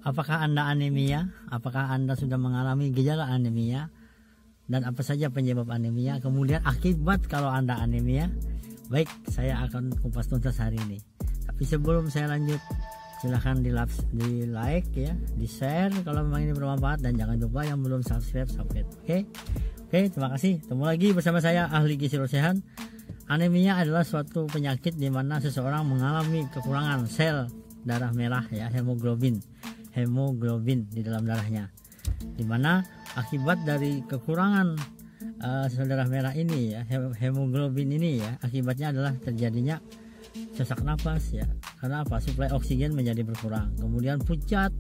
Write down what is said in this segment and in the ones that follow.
Apakah Anda anemia? Apakah Anda sudah mengalami gejala anemia? Dan apa saja penyebab anemia? Kemudian akibat kalau Anda anemia? Baik, saya akan kupas tuntas hari ini. Tapi sebelum saya lanjut, silahkan di like ya, di share kalau memang ini bermanfaat, dan jangan lupa yang belum subscribe. Oke, terima kasih. Ketemu lagi bersama saya, ahli gizi Rosehan. Anemia adalah suatu penyakit di mana seseorang mengalami kekurangan sel darah merah ya, hemoglobin di dalam darahnya, dimana akibat dari kekurangan sel darah merah ini ya, hemoglobin ini ya, akibatnya adalah terjadinya sesak napas ya. Karena apa? Suplai oksigen menjadi berkurang, kemudian pucat,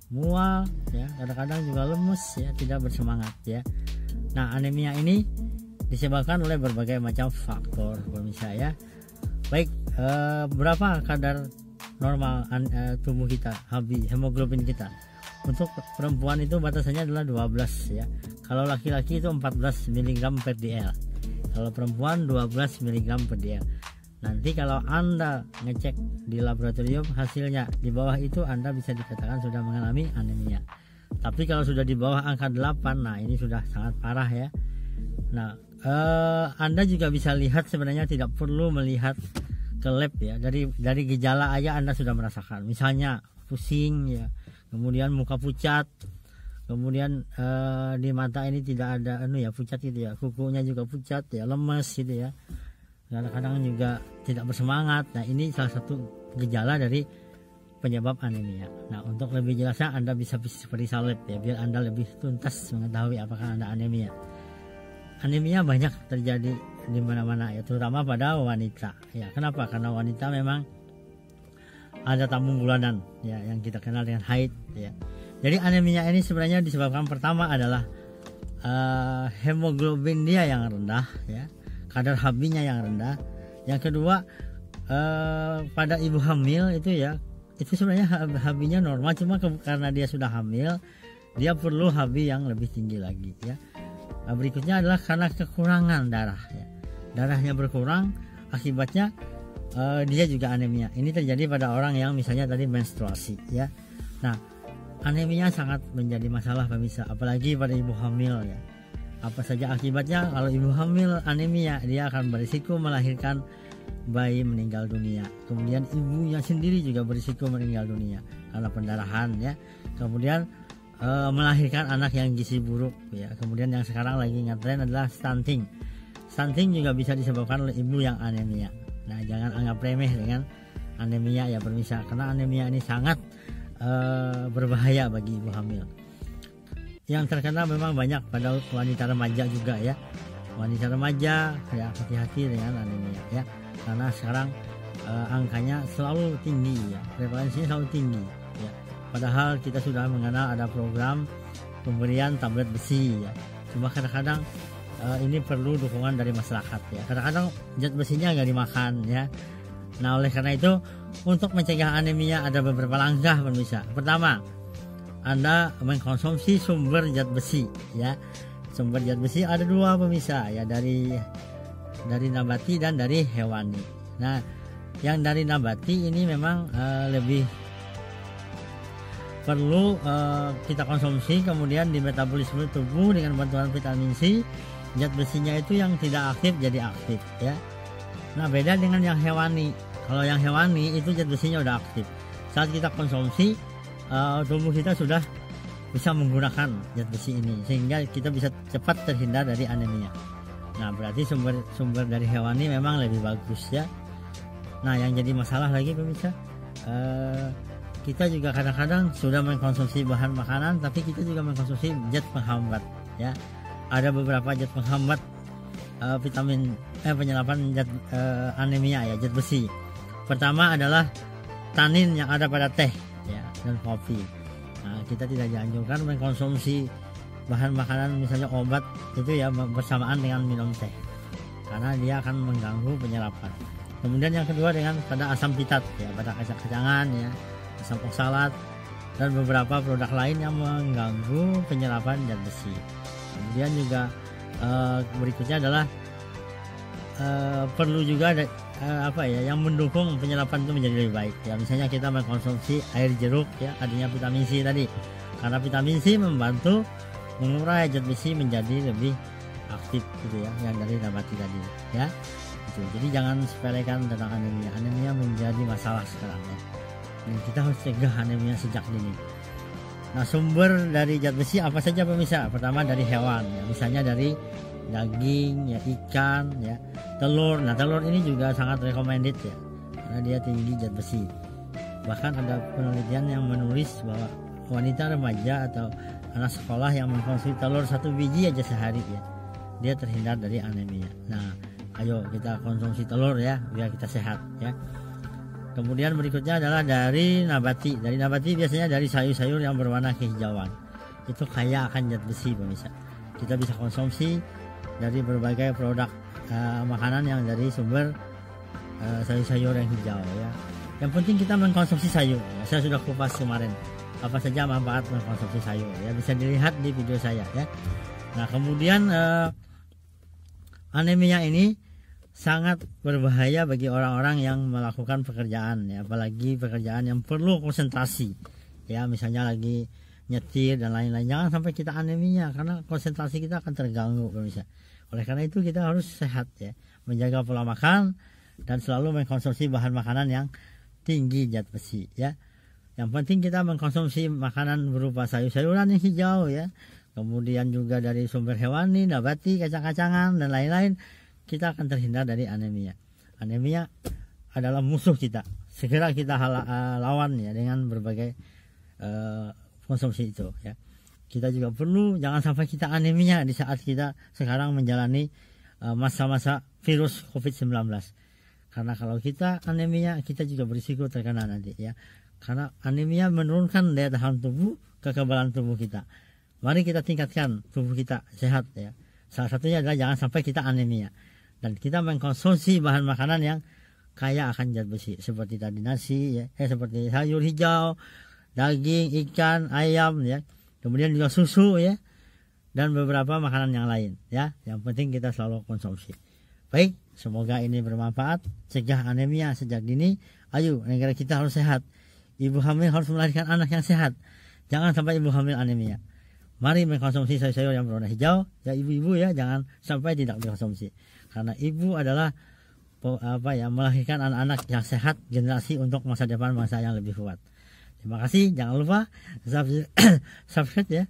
mual ya, kadang-kadang juga lemes ya, tidak bersemangat ya. Nah, anemia ini disebabkan oleh berbagai macam faktor pemirsa ya. Baik, berapa kadar normal tubuh kita, HB, hemoglobin kita? Untuk perempuan itu batasannya adalah 12 ya. Kalau laki-laki itu 14 mg per dl. Kalau perempuan 12 mg per dl. Nanti kalau Anda ngecek di laboratorium hasilnya di bawah itu, Anda bisa dikatakan sudah mengalami anemia. Tapi kalau sudah di bawah angka 8, nah ini sudah sangat parah ya. Nah, Anda juga bisa lihat, sebenarnya tidak perlu melihat ke lab ya, dari gejala aja Anda sudah merasakan, misalnya pusing ya, kemudian muka pucat, kemudian di mata ini tidak ada pucat gitu ya, kukunya juga pucat ya, lemes gitu ya, kadang-kadang juga tidak bersemangat. Nah, ini salah satu gejala dari penyebab anemia. Nah, untuk lebih jelasnya Anda bisa periksa lab ya, biar Anda lebih tuntas mengetahui apakah Anda anemia. Anemia banyak terjadi di mana-mana ya, terutama pada wanita ya. Kenapa? Karena wanita memang ada tabung bulanan ya, yang kita kenal dengan haid ya. Jadi anemia ini sebenarnya disebabkan pertama adalah hemoglobin dia yang rendah ya, kadar HB-nya yang rendah. Yang kedua, pada ibu hamil itu ya, itu sebenarnya HB-nya normal, cuma karena dia sudah hamil, dia perlu HB yang lebih tinggi lagi ya. Berikutnya adalah karena kekurangan darah ya. Darahnya berkurang, akibatnya dia juga anemia. Ini terjadi pada orang yang misalnya tadi menstruasi ya. Nah, anemia sangat menjadi masalah pemirsa, apalagi pada ibu hamil ya. Apa saja akibatnya? Kalau ibu hamil anemia, dia akan berisiko melahirkan bayi meninggal dunia. Kemudian ibunya sendiri juga berisiko meninggal dunia karena pendarahan ya. Kemudian melahirkan anak yang gizi buruk ya. Kemudian yang sekarang lagi ngetren adalah stunting. Stunting juga bisa disebabkan oleh ibu yang anemia. Nah, jangan anggap remeh dengan anemia ya pemirsa, karena anemia ini sangat berbahaya bagi ibu hamil. Yang terkena memang banyak pada wanita remaja juga ya. Wanita remaja ya, hati-hati dengan anemia ya, karena sekarang angkanya selalu tinggi ya, prevalensinya selalu tinggi ya. Padahal kita sudah mengenal ada program pemberian tablet besi ya. Cuma kadang-kadang ini perlu dukungan dari masyarakat ya. Kadang-kadang zat besinya nggak dimakan ya. Nah, oleh karena itu untuk mencegah anemia ada beberapa langkah pemirsa. Pertama, Anda mengkonsumsi sumber zat besi ya. Sumber zat besi ada dua pemirsa ya, dari nabati dan dari hewani. Nah, yang dari nabati ini memang lebih perlu kita konsumsi, kemudian di metabolisme tubuh dengan bantuan vitamin C. Zat besinya itu yang tidak aktif jadi aktif ya. Nah, beda dengan yang hewani. Kalau yang hewani itu zat besinya udah aktif. Saat kita konsumsi, tubuh kita sudah bisa menggunakan zat besi ini, sehingga kita bisa cepat terhindar dari anemia. Nah, berarti sumber dari hewani memang lebih bagus ya. Nah, yang jadi masalah lagi pemirsa, kita juga kadang-kadang sudah mengkonsumsi bahan makanan, tapi kita juga mengkonsumsi zat penghambat ya. Ada beberapa zat penghambat vitamin penyerapan zat anemia ya, zat besi. Pertama adalah tanin yang ada pada teh ya, dan kopi. Nah, kita tidak dianjurkan mengkonsumsi bahan makanan misalnya obat itu ya bersamaan dengan minum teh, karena dia akan mengganggu penyerapan. Kemudian yang kedua dengan pada asam pitat ya, pada kacang-kacangan ya, asam oksalat, dan beberapa produk lain yang mengganggu penyerapan zat besi. Kemudian juga berikutnya adalah perlu juga yang mendukung penyerapan itu menjadi lebih baik ya. Misalnya kita mengkonsumsi air jeruk ya, adanya vitamin C tadi, karena vitamin C membantu mengurai zat besi menjadi lebih aktif gitu ya, yang dari nabati tadi ya gitu. Jadi jangan sepelekan tentang anemia. Anemia menjadi masalah sekarang ya, dan kita harus cegah anemia sejak dini. Nah, sumber dari zat besi apa saja pemirsa? Pertama dari hewan ya, misalnya dari daging ya, ikan ya, telur. Nah, telur ini juga sangat recommended ya, karena dia tinggi zat besi. Bahkan ada penelitian yang menulis bahwa wanita remaja atau anak sekolah yang mengkonsumsi telur 1 biji aja sehari ya, dia terhindar dari anemia. Nah, ayo kita konsumsi telur ya, biar kita sehat ya. Kemudian berikutnya adalah dari nabati. Dari nabati biasanya dari sayur-sayur yang berwarna kehijauan. Itu kaya akan zat besi pemirsa. Kita bisa konsumsi dari berbagai produk makanan yang dari sumber sayur-sayur yang hijau ya. Yang penting kita mengkonsumsi sayur ya. Saya sudah kupas kemarin apa saja manfaat mengkonsumsi sayur ya, bisa dilihat di video saya ya. Nah, kemudian anemia ini sangat berbahaya bagi orang-orang yang melakukan pekerjaan ya, apalagi pekerjaan yang perlu konsentrasi ya, misalnya lagi nyetir dan lain-lain. Jangan sampai kita anemia karena konsentrasi kita akan terganggu pemirsa. Oleh karena itu kita harus sehat ya, menjaga pola makan dan selalu mengkonsumsi bahan makanan yang tinggi zat besi ya. Yang penting kita mengkonsumsi makanan berupa sayur-sayuran yang hijau ya, kemudian juga dari sumber hewani, nabati, kacang-kacangan dan lain-lain. Kita akan terhindar dari anemia. Anemia adalah musuh kita. Segera kita lawan ya dengan berbagai konsumsi itu ya. Kita juga perlu jangan sampai kita anemia di saat kita sekarang menjalani masa-masa virus COVID-19. Karena kalau kita anemia, kita juga berisiko terkena nanti ya. Karena anemia menurunkan daya tahan tubuh, kekebalan tubuh kita. Mari kita tingkatkan tubuh kita sehat ya. Salah satunya adalah jangan sampai kita anemia. Dan kita mengkonsumsi bahan makanan yang kaya akan zat besi seperti tadi nasi ya, seperti sayur hijau, daging, ikan, ayam ya. Kemudian juga susu ya, dan beberapa makanan yang lain ya. Yang penting kita selalu konsumsi. Baik, semoga ini bermanfaat. Cegah anemia sejak dini. Ayo, negara kita harus sehat. Ibu hamil harus melahirkan anak yang sehat. Jangan sampai ibu hamil anemia. Mari mengkonsumsi sayur-sayur yang berwarna hijau ya, ibu-ibu ya, jangan sampai tidak dikonsumsi. Karena ibu adalah melahirkan anak-anak yang sehat, generasi untuk masa depan bangsa yang lebih kuat. Terima kasih, jangan lupa subscribe ya.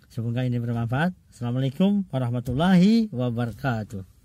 Semoga ini bermanfaat. Assalamualaikum warahmatullahi wabarakatuh.